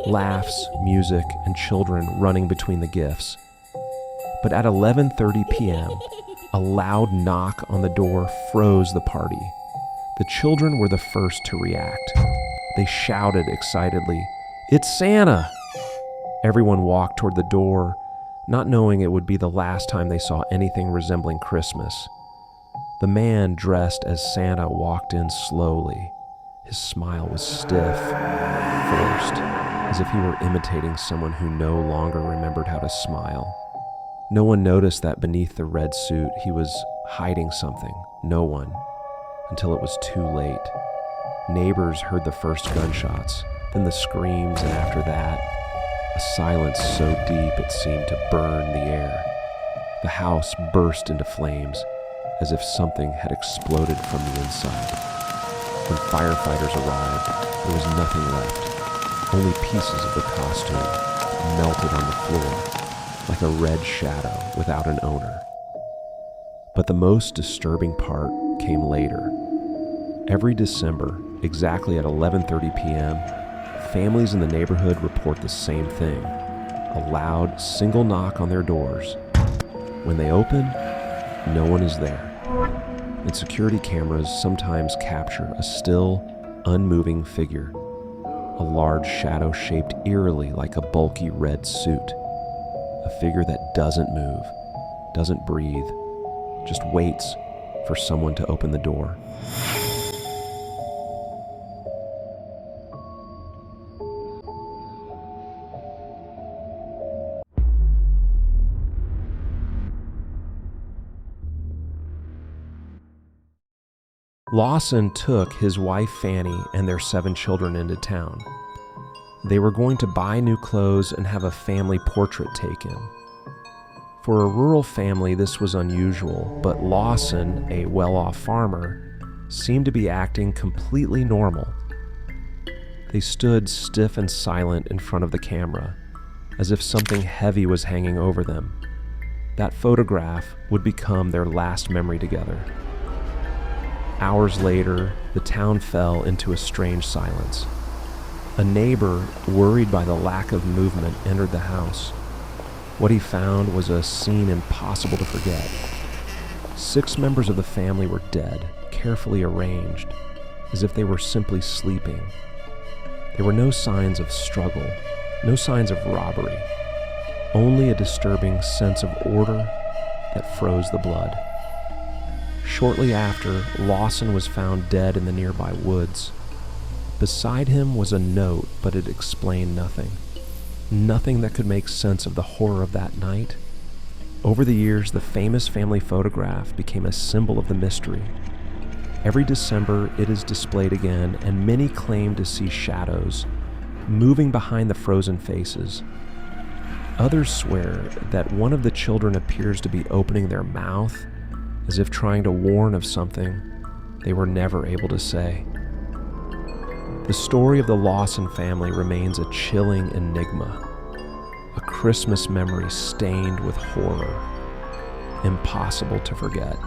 Laughs, music, and children running between the gifts. But at 11:30 p.m., a loud knock on the door froze the party. The children were the first to react. They shouted excitedly, "It's Santa!" Everyone walked toward the door, not knowing it would be the last time they saw anything resembling Christmas. The man dressed as Santa walked in slowly. His smile was stiff, forced, as if he were imitating someone who no longer remembered how to smile. No one noticed that beneath the red suit he was hiding something. No one, until it was too late. Neighbors heard the first gunshots, then the screams, and after that, a silence so deep it seemed to burn the air. The house burst into flames, as if something had exploded from the inside. When firefighters arrived, there was nothing left, only pieces of the costume melted on the floor, like a red shadow without an owner. But the most disturbing part came later. Every December, exactly at 11:30 p.m., families in the neighborhood report the same thing, a loud single knock on their doors. When they open, no one is there, and security cameras sometimes capture a still, unmoving figure, a large shadow shaped eerily like a bulky red suit, a figure that doesn't move, doesn't breathe, just waits for someone to open the door. Lawson took his wife Fanny and their 7 children into town. They were going to buy new clothes and have a family portrait taken. For a rural family, this was unusual, but Lawson, a well-off farmer, seemed to be acting completely normal. They stood stiff and silent in front of the camera, as if something heavy was hanging over them. That photograph would become their last memory together. Hours later, the town fell into a strange silence. A neighbor, worried by the lack of movement, entered the house. What he found was a scene impossible to forget. 6 members of the family were dead, carefully arranged, as if they were simply sleeping. There were no signs of struggle, no signs of robbery, only a disturbing sense of order that froze the blood. Shortly after, Lawson was found dead in the nearby woods. Beside him was a note, but it explained nothing. Nothing that could make sense of the horror of that night. Over the years, the famous family photograph became a symbol of the mystery. Every December, it is displayed again, and many claim to see shadows moving behind the frozen faces. Others swear that one of the children appears to be opening their mouth, as if trying to warn of something they were never able to say. The story of the Lawson family remains a chilling enigma, a Christmas memory stained with horror, impossible to forget.